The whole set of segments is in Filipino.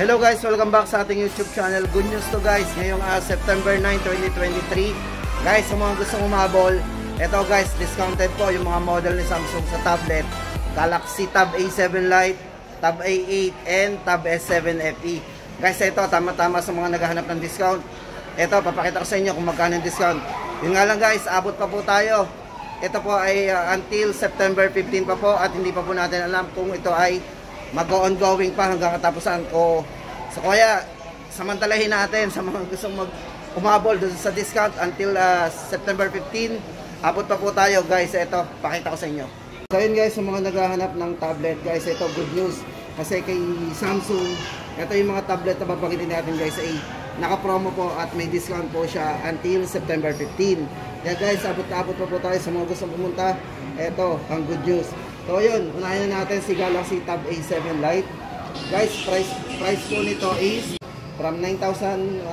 Hello guys, welcome back sa ating YouTube channel. Good news to guys, ngayong September 9, 2023. Guys, sa mga gustong umabol, ito guys, discounted po yung mga model ni Samsung sa tablet. Galaxy Tab A7 Lite, Tab A8, and Tab S7 FE. Guys, ito, tama-tama sa mga naghahanap ng discount. Ito, papakita ko sa inyo kung magkano yung discount. Yun nga lang guys, abot pa po tayo. Ito po ay until September 15 pa po at hindi pa po natin alam kung ito ay mag-ongoing pa hanggang katapusan ko. So kaya samantalahin natin sa mga gustong umabol doon sa discount until September 15. Abot pa po tayo guys. Ito, pakita ko sa inyo. So yun guys, sa mga naghahanap ng tablet guys, ito good news. Kasi kay Samsung, ito yung mga tablet na papakitin natin guys ay naka-promo po at may discount po siya until September 15. Kaya guys, abot pa po tayo sa mga gustong pumunta. Ito, ang good news. So yun, unahin na natin si Galaxy Tab A7 Lite. Guys, price po nito is from 9,490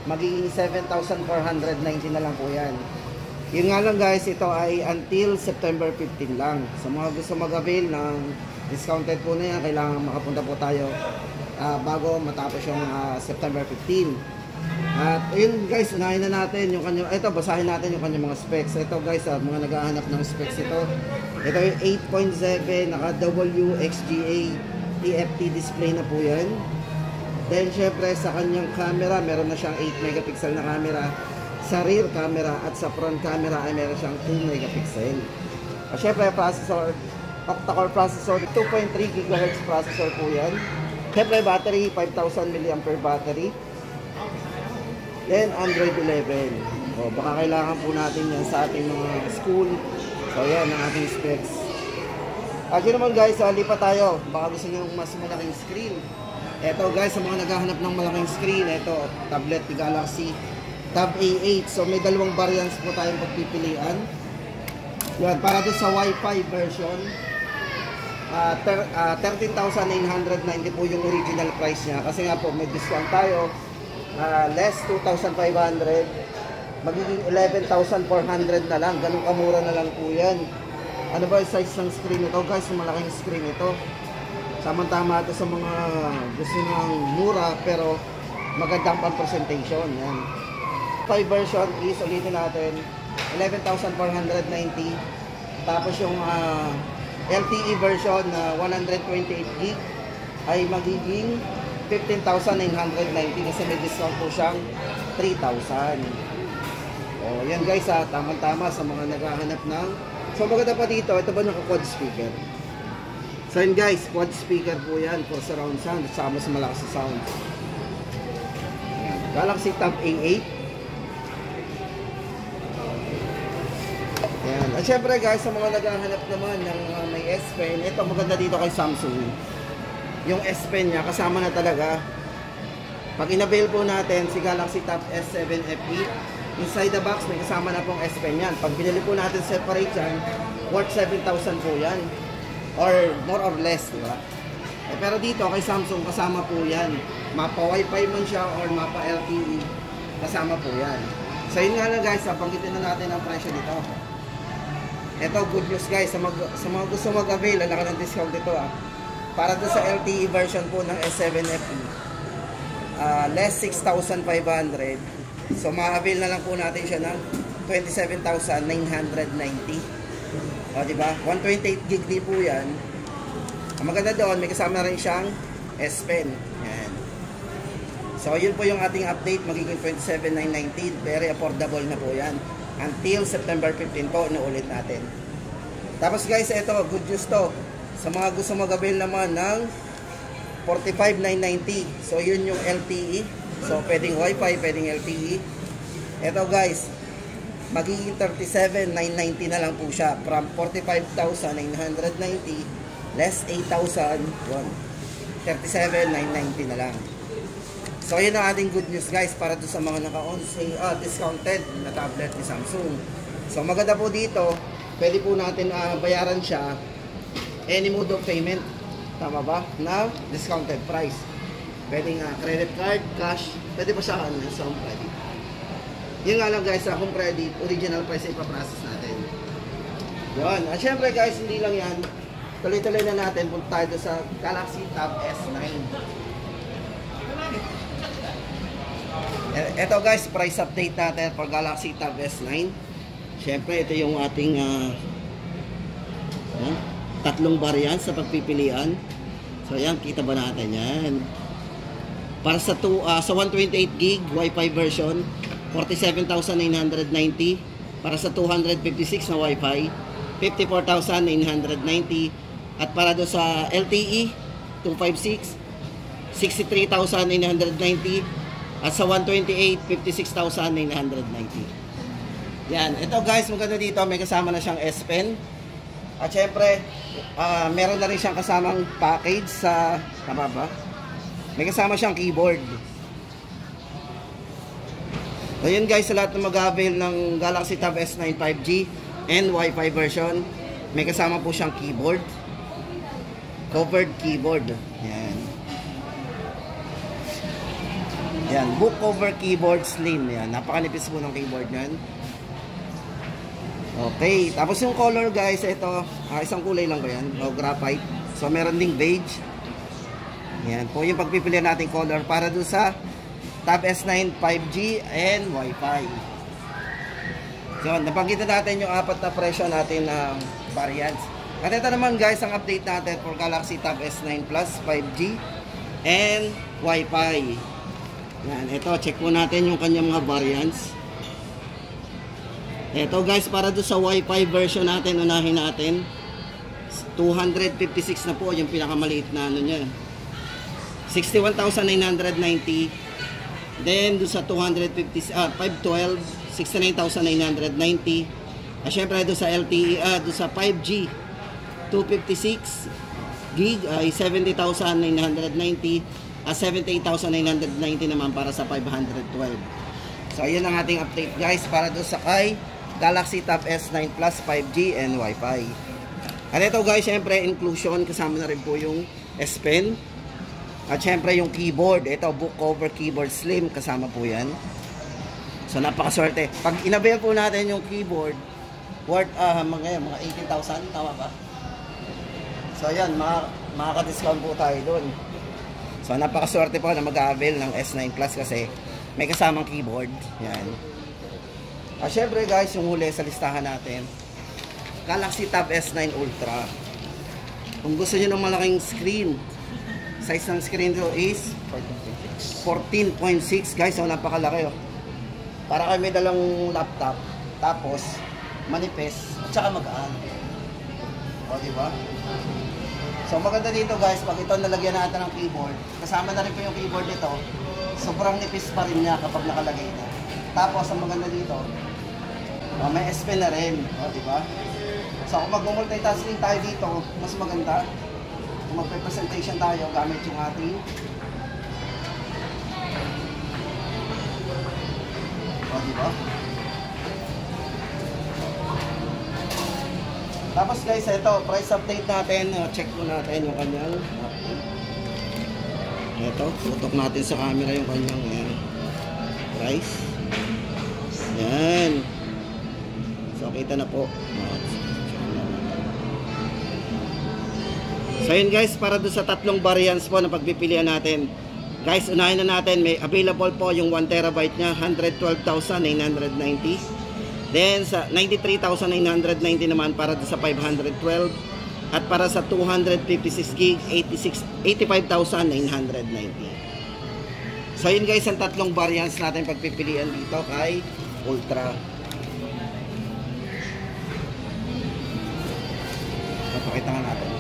magiging 7,490 na lang po yan. Yun nga lang guys, ito ay until September 15 lang. Sa mga gusto mag-avail ng discounted po na yan, kailangan makapunta po tayo bago matapos yung September 15. At yun guys, unahin na natin yung kanyang, ito basahin natin yung kanyang mga specs. Ito guys, mga naghahanap ng specs ito. Ito yung 8.7 naka WXGA TFT display na po yan. Then syempre sa kanyang camera, meron na siyang 8 megapixel na camera. Sa rear camera at sa front camera ay meron siyang 2 megapixel. At syempre processor, octa-core processor, 2.3 GHz processor po yan. Syempre battery, 5,000 mAh battery. Then Android 11. O, baka kailangan po natin yan sa ating mga school. So yan ang ating specs. At yun naman guys, lipat tayo. Baka gusto nyo mas malaking screen. Ito guys, sa mga naghahanap ng malaking screen, ito tablet ni Galaxy Tab A8. So may dalawang variants po tayong pagpipilian. Yan, para doon sa Wi-Fi version, 13,990 po yung original price niya. Kasi nga po may discount tayo. Less 2,500, magiging 11,400 na lang. Ganun kamura na lang po yan. Ano ba yung size ng screen ito guys? Yung malaking screen ito. Samantama ito sa mga gusto ng mura pero magandang pang presentation. Yan. 5 version is ulitin natin 11,490. Tapos yung LTE version na 128GB ay magiging 15,990 kasi may discount po siyang 3,000. O yan guys, tama-tama sa mga naghahanap ng. So maganda pa dito, ito ba naka-quad speaker? So yan guys, quad speaker po yan for surround sound at saka mas malakas sa sound. Ayan. Galaxy Tab A8. Ayan. At syempre guys, sa mga naghahanap naman ng may S Pen, ito maganda dito kay Samsung. Yung S Pen niya, kasama na talaga. Pag in-avail po natin si Galaxy Tab S7 FE, inside the box may kasama na pong S Pen yan. Pag binili po natin separate yan, worth 7,000 po yan. Or more or less, diba? Pero dito kay Samsung, kasama po yan. Mapa Wi-Fi man siya or mapa LTE, kasama po yan. So yun nga lang guys, banggitin na natin ang presyo dito. Ito, good news guys, sa mga gusto mag-avail, ang laki ng discount dito Para doon sa LTE version po ng S7 FE, less 6,500. So ma-avail na lang po natin siya ng 27,990. O diba? 128GB po yan. Ang maganda doon, may kasama rin siyang S Pen. Yan. So yun po yung ating update, magiging 27,990. Very affordable na po yan. Until September 15 po, inuulit natin. Tapos guys, ito, good news to. Sa mga gusto mag-avail naman ng 45,990. So yun yung LTE. So pwedeng Wi-Fi, pwedeng LTE. Ito guys, magiging 37,990 na lang po siya. From 45,990 less 8,000, 37,990 na lang. So yun ang ating good news guys para doon sa mga naka-on discounted na tablet ni Samsung. So maganda po dito, pwede po natin bayaran siya any mode of payment, tama ba? Na discounted price. Pwede nga credit card, cash, pwede pa siya sa home credit. Yun nga lang guys, sa home credit, original price ay ipaprocess natin. Yun. At syempre guys, hindi lang yan. tuloy-tuloy na natin. Punta tayo doon sa Galaxy Tab S9. Ito guys, price update natin for Galaxy Tab S9. Siyempre, ito yung ating tatlong variant sa pagpipilian. So yan, kita ba natin yan? Para sa 128GB Wi-Fi version, 47,990. Para sa 256 na Wi-Fi, 54,990. At para do sa LTE 256, 63,990. At sa 128, 56,990. Yan. Ito guys, maganda dito. May kasama na siyang S Pen. At syempre, meron na rin siyang kasamang package sa, tama ba? May kasama siyang keyboard. So yun guys, sa lahat na mag-avail ng Galaxy Tab S9 5G and Wi-Fi version, may kasama po siyang keyboard. Covered keyboard. Yan. Yan, book cover keyboard slim. Yan, napakanipis po ng keyboard yan. Okay, tapos yung color guys, ito, isang kulay lang ba yan? O graphite. So meron ding beige. Yan po yung pagpipilian natin color para doon sa Tab S9 5G and Wi-Fi. So, napakita natin yung apat na presyo natin na variants. At ito naman guys, ang update natin for Galaxy Tab S9 Plus 5G and Wi-Fi. Yan, ito, check po natin yung kanyang mga variants. Ito guys, para doon sa Wi-Fi version natin, unahin natin. 256 na po, yung pinakamaliit na ano niya. 61,990. Then, doon sa 512, 69,990. At syempre, doon sa LTE, doon sa 5G, 256 gig ay 70,990. 78,990 naman para sa 512. So, ayun ang ating update guys para doon sa kay Galaxy Tab S9 Plus 5G and Wi-Fi. At ito guys, syempre inclusion, kasama na rin po yung S Pen. At syempre yung keyboard, ito book cover keyboard slim, kasama po yan. So napakaswerte. Pag inabail po natin yung keyboard, worth mga 18,000, tama ba? So yan, makaka-discount po tayo doon. So napakaswerte po na mag-avail ng S9 Plus kasi may kasamang keyboard. Yan. At syempre guys, yung huli sa listahan natin, Galaxy Tab S9 Ultra. Kung gusto niyo ng malaking screen, size ng screen do is 14.6 guys. So napakalaki oh. Para kayo may dalang laptop, tapos manipis at saka magaan. O diba? So maganda dito guys, pag ito nalagyan natin ng keyboard, kasama na rin po yung keyboard nito, sobrang nipis pa rin niya kapag nakalagay na. Tapos ang maganda dito, may S Pen na rin, o diba? So kung mag-multitasking tayo dito, mas maganda. Kung magpe-presentation tayo gamit yung ating o diba? Tapos guys, ito, price update natin. Check po natin yung kanyang ito, tutok natin sa camera yung kanyang price. Yan. So, kita na po. So, yun guys, para doon sa tatlong variants po na pagpipilian natin. Guys, unahin na natin. May available po yung 1TB nya, 112,990. Then sa 93,990 naman para sa 512 at para sa 256 gig 85,990. So yun guys ang tatlong variants natin pagpipilian dito kay Ultra. Papakita nga natin.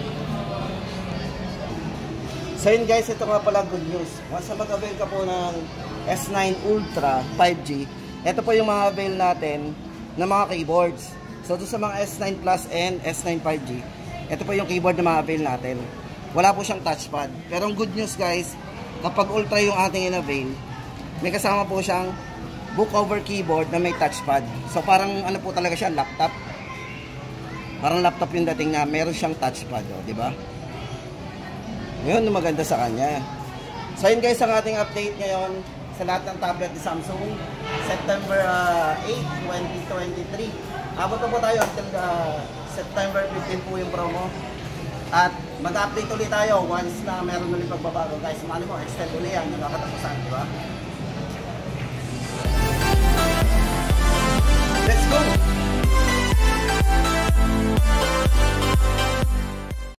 So yun guys, ito nga pala good news. Once na mag-avail ka po ng S9 Ultra 5G, ito po yung mga avail natin na mga keyboards. So doon sa mga S9 Plus and S9 5G, ito po yung keyboard na ma-avail natin. Wala po siyang touchpad. Pero ang good news guys, kapag Ultra yung ating in-avail, may kasama po siyang book over keyboard na may touchpad. So parang ano po talaga siya, laptop. Parang laptop yung dating na meron siyang touchpad, di ba? Yun ang maganda sa kanya. So yun guys ang ating update ngayon sa lahat ng tablet ni Samsung. September 8, 2023. Abot na po tayo until September 15 po yung promo. At mag-update ulit tayo once na meron ulit pagbabago guys. Mali mo, extend ulit yan, nakakatapusan, di ba?